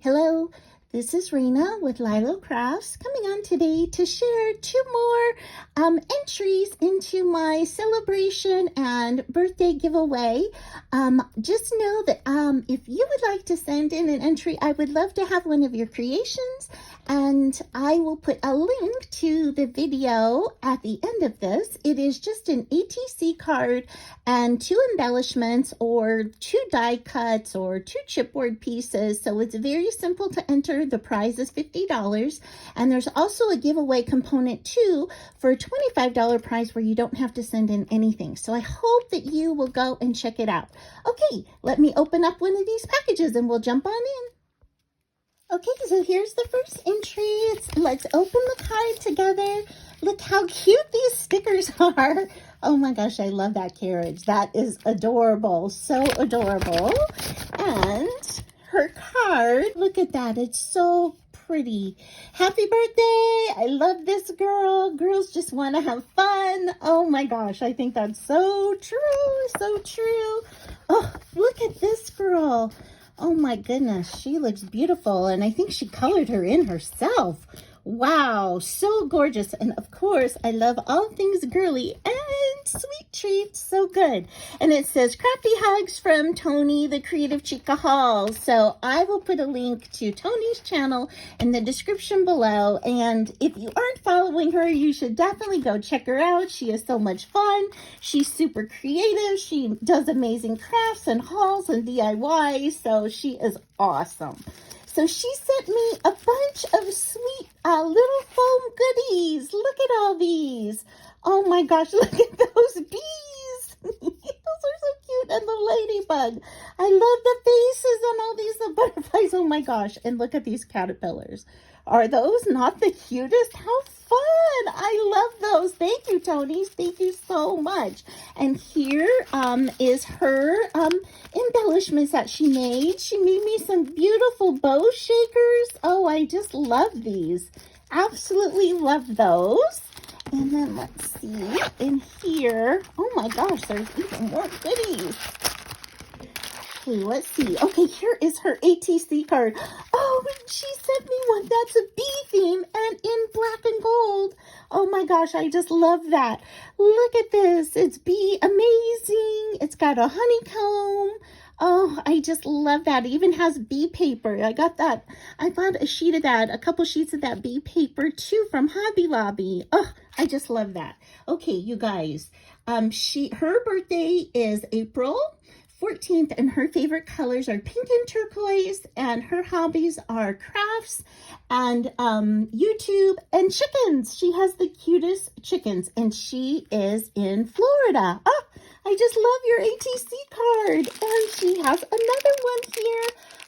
Hello, this is Raina with Lylocrafts coming on today to share two more entries into my celebration and birthday giveaway. Just know that if you would like to send in an entry, I would love to have one of your creations, and I will put a link to the video at the end of this. It is just an ATC card and 2 embellishments or 2 die cuts or 2 chipboard pieces. So it's very simple to enter. The prize is $50. And there's also a giveaway component too for a $25 prize where you don't have to send in anything. So I hope that you will go and check it out. Okay, let me open up one of these packages and we'll jump on in. Okay, so here's the first entry. Let's open the card together. Look how cute these stickers are. Oh my gosh, I love that carriage. That is adorable, so adorable. And her card, look at that. It's so pretty. Happy birthday. I love this girl. Girls just want to have fun. Oh my gosh, I think that's so true, so true. Oh, look at this girl. Oh my goodness, she looks beautiful, and I think she colored her in herself. Wow, so gorgeous. And of course, I love all things girly and sweet treats. So good. And it says crafty hugs from Tony, the Creative Chica Hall. So I will put a link to Tony's channel in the description below. And if you aren't following her, you should definitely go check her out. She is so much fun. She's super creative. She does amazing crafts and hauls and DIY. So she is awesome. So she sent me a bunch of sweet little foam goodies. Look at all these. Oh my gosh, look at those bees. Those are so cute. And the ladybug. I love the faces on all these butterflies. Oh my gosh. And look at these caterpillars. Are those not the cutest? How fun. I love those. Thank you, Tony. Thank you so much. And here is her embellishments that she made. She made me some beautiful bow shakers. Oh, I just love these. Absolutely love those. And then let's see in here. Oh my gosh, there's even more goodies. Okay, let's see. Okay, here is her ATC card. Oh, she sent me one that's a bee theme and in black and gold. Oh my gosh, I just love that. Look at this. It's bee amazing. It's got a honeycomb. Oh, I just love that. It even has bee paper. I got that. I bought a sheet of that, a couple sheets of that bee paper too from Hobby Lobby. Oh, I just love that. Okay, you guys. Her birthday is April 14th, and her favorite colors are pink and turquoise, and her hobbies are crafts and YouTube and chickens. She has the cutest chickens, and she is in Florida. Oh, I just love your ATC card. And she has another one here.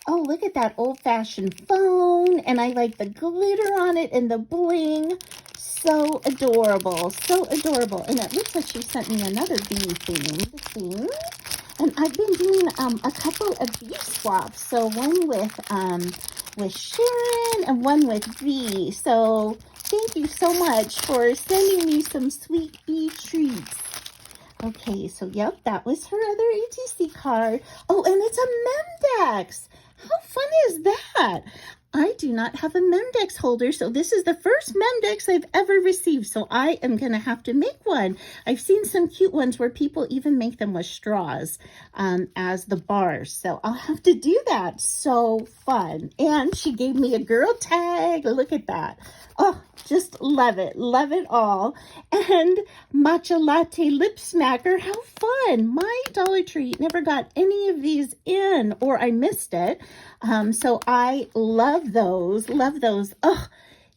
Oh, look at that old-fashioned phone, and I like the glitter on it and the bling. So adorable, so adorable. And it looks like she sent me another bee-themed thing. And I've been doing a couple of bee swaps. So one with Sharon and one with Bee. So thank you so much for sending me some sweet bee treats. Okay, so yep, that was her other ATC card. Oh, and it's a Memdex. How fun is that? I do not have a Memdex holder, so this is the first Memdex I've ever received, so I am going to have to make one. I've seen some cute ones where people even make them with straws as the bars, so I'll have to do that. So fun. And she gave me a girl tag. Look at that. Oh, just love it all. And matcha latte lip smacker. How fun. My Dollar Tree never got any of these in, or I missed it. So I love those. Oh,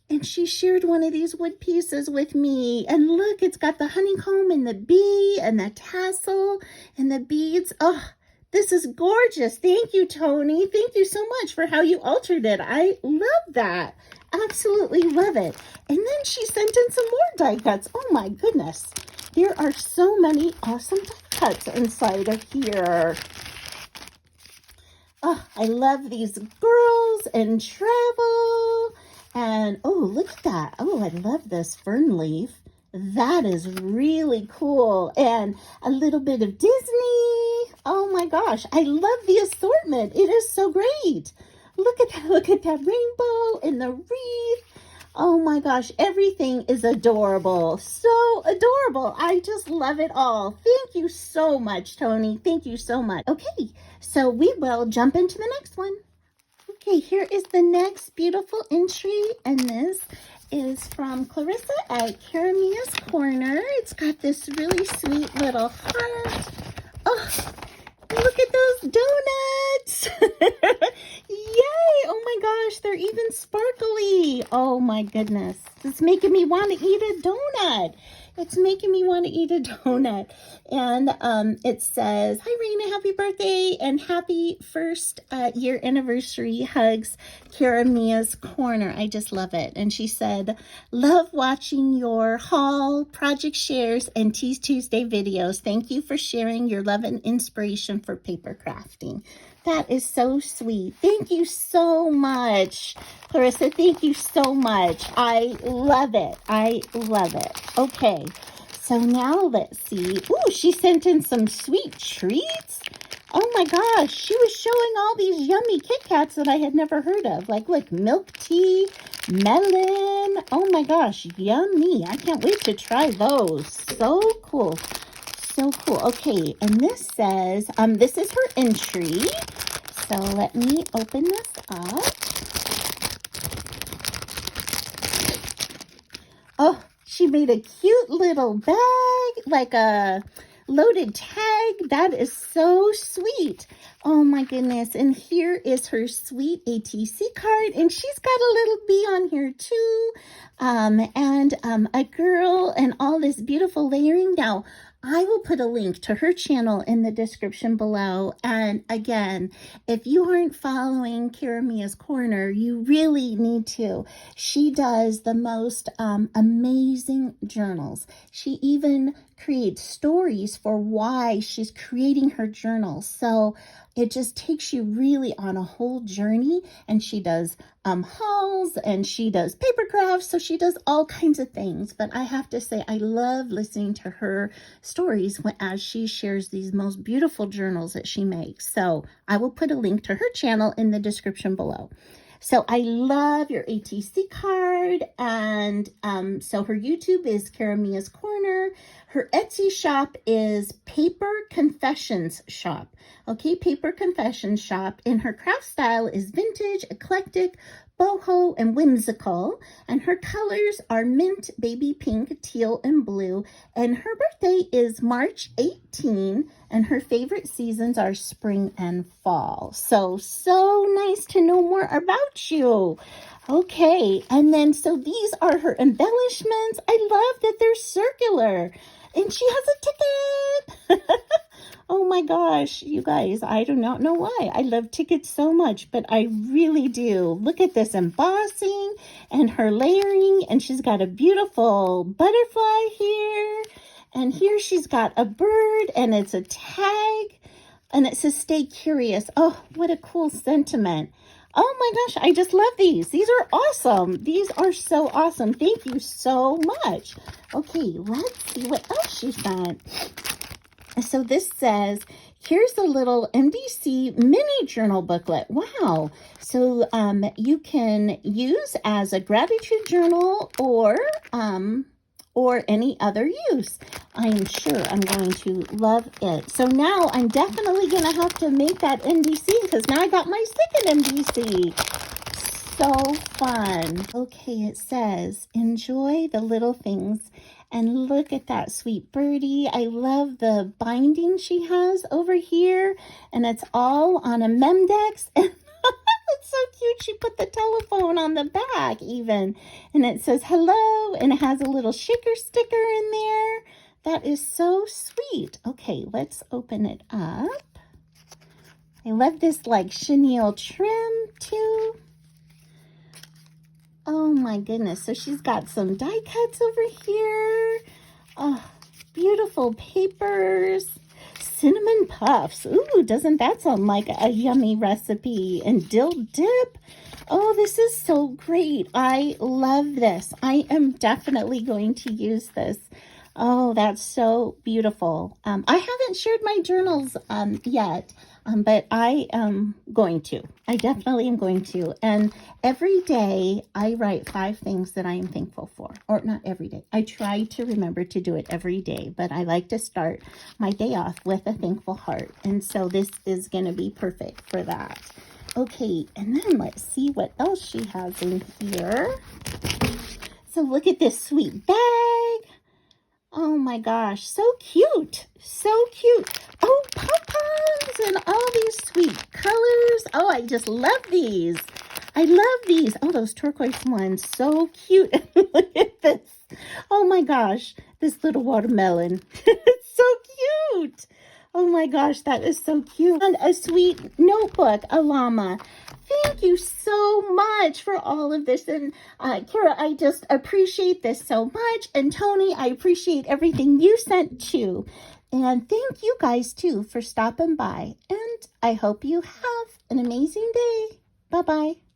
and she shared one of these wood pieces with me. And look, it's got the honeycomb and the bee and the tassel and the beads. Oh, this is gorgeous. Thank you, Tony. Thank you so much for how you altered it. I love that. Absolutely love it. And then she sent in some more die cuts. Oh my goodness. There are so many awesome die cuts inside of here. Oh, I love these girls and travel. And oh, look at that. Oh, I love this fern leaf. That is really cool. And a little bit of Disney. Oh my gosh, I love the assortment. It is so great. look at that rainbow and the wreath. Oh my gosh, everything is adorable. So adorable. I just love it all. Thank you so much, Tony. Thank you so much. Okay, so we will jump into the next one. Okay, here is the next beautiful entry, and this is from Clarissa at Caramia's Corner. It's got this really sweet little heart. Oh, look at those donuts. Yay! Oh my gosh, they're even sparkly. Oh my goodness. It's making me want to eat a donut. It's making me want to eat a donut. And it says, "Hi Raina, happy birthday and happy first year anniversary. Hugs, Caramia's Corner." I just love it. And she said, "Love watching your haul, project shares, and Tease Tuesday videos. Thank you for sharing your love and inspiration for paper crafting." That is so sweet. Thank you so much, Clarissa. Thank you so much. I love it. I love it. Okay, so now let's see. Ooh, she sent in some sweet treats. Oh my gosh, she was showing all these yummy Kit Kats that I had never heard of. Like, look, milk tea, melon. Oh my gosh, yummy. I can't wait to try those. So cool. So cool. Okay, and this says, this is her entry. So let me open this up. Oh, she made a cute little bag, like a loaded tag. That is so sweet. Oh my goodness. And here is her sweet ATC card. And she's got a little bee on here too. And a girl and all this beautiful layering. Now, I will put a link to her channel in the description below. And again, if you aren't following Caramia's Corner, you really need to. She does the most amazing journals. She even creates stories for why she's creating her journals. So it just takes you really on a whole journey. And she does hauls and she does paper crafts. So she does all kinds of things. But I have to say, I love listening to her stories as she shares these most beautiful journals that she makes. So I will put a link to her channel in the description below. So I love your ATC card. And so her YouTube is Caramia's Corner. Her Etsy shop is Paper Confessions Shop. Okay, Paper Confessions Shop. And her craft style is vintage, eclectic, boho, and whimsical. And her colors are mint, baby pink, teal, and blue. And her birthday is March 18. And her favorite seasons are spring and fall. So nice to know more about you. Okay, and then so these are her embellishments. I love that they're circular. And she has a ticket. Oh my gosh, you guys, I do not know why. I love tickets so much, but I really do. Look at this embossing and her layering, and she's got a beautiful butterfly here. And here she's got a bird, and it's a tag, and it says, "Stay curious." Oh, what a cool sentiment. Oh my gosh, I just love these. These are awesome. These are so awesome. Thank you so much. Okay, let's see what else she sent. So this says, here's a little MDC mini journal booklet. Wow. So you can use as a gratitude journal or any other use. I am sure I'm going to love it. So now I'm definitely going to have to make that MDC because now I got my second MDC. So fun. Okay, it says, enjoy the little things. And look at that sweet birdie. I love the binding she has over here. And it's all on a Memdex. It's so cute. She put the telephone on the back even. And it says hello. And it has a little shaker sticker in there. That is so sweet. Okay, let's open it up. I love this like chenille trim too. Oh my goodness. So she's got some die cuts over here. Oh, beautiful papers. Cinnamon puffs. Ooh, doesn't that sound like a yummy recipe? And dill dip. Oh, this is so great. I love this. I am definitely going to use this. Oh, that's so beautiful. I haven't shared my journals yet. But I am going to. I definitely am going to. And every day I write 5 things that I am thankful for. Or not every day. I try to remember to do it every day. But I like to start my day off with a thankful heart. And so this is going to be perfect for that. Okay, and then let's see what else she has in here. So look at this sweet bag. Oh my gosh, so cute. So cute. Oh, pom-poms and all these sweet colors. Oh, I just love these. I love these. Oh, those turquoise ones. So cute. Look at this. Oh my gosh, this little watermelon. It's so cute. Oh my gosh, that is so cute. And a sweet notebook, a llama. Thank you so much for all of this. And Kara, I just appreciate this so much. And Tony, I appreciate everything you sent too. And thank you guys too for stopping by. And I hope you have an amazing day. Bye-bye.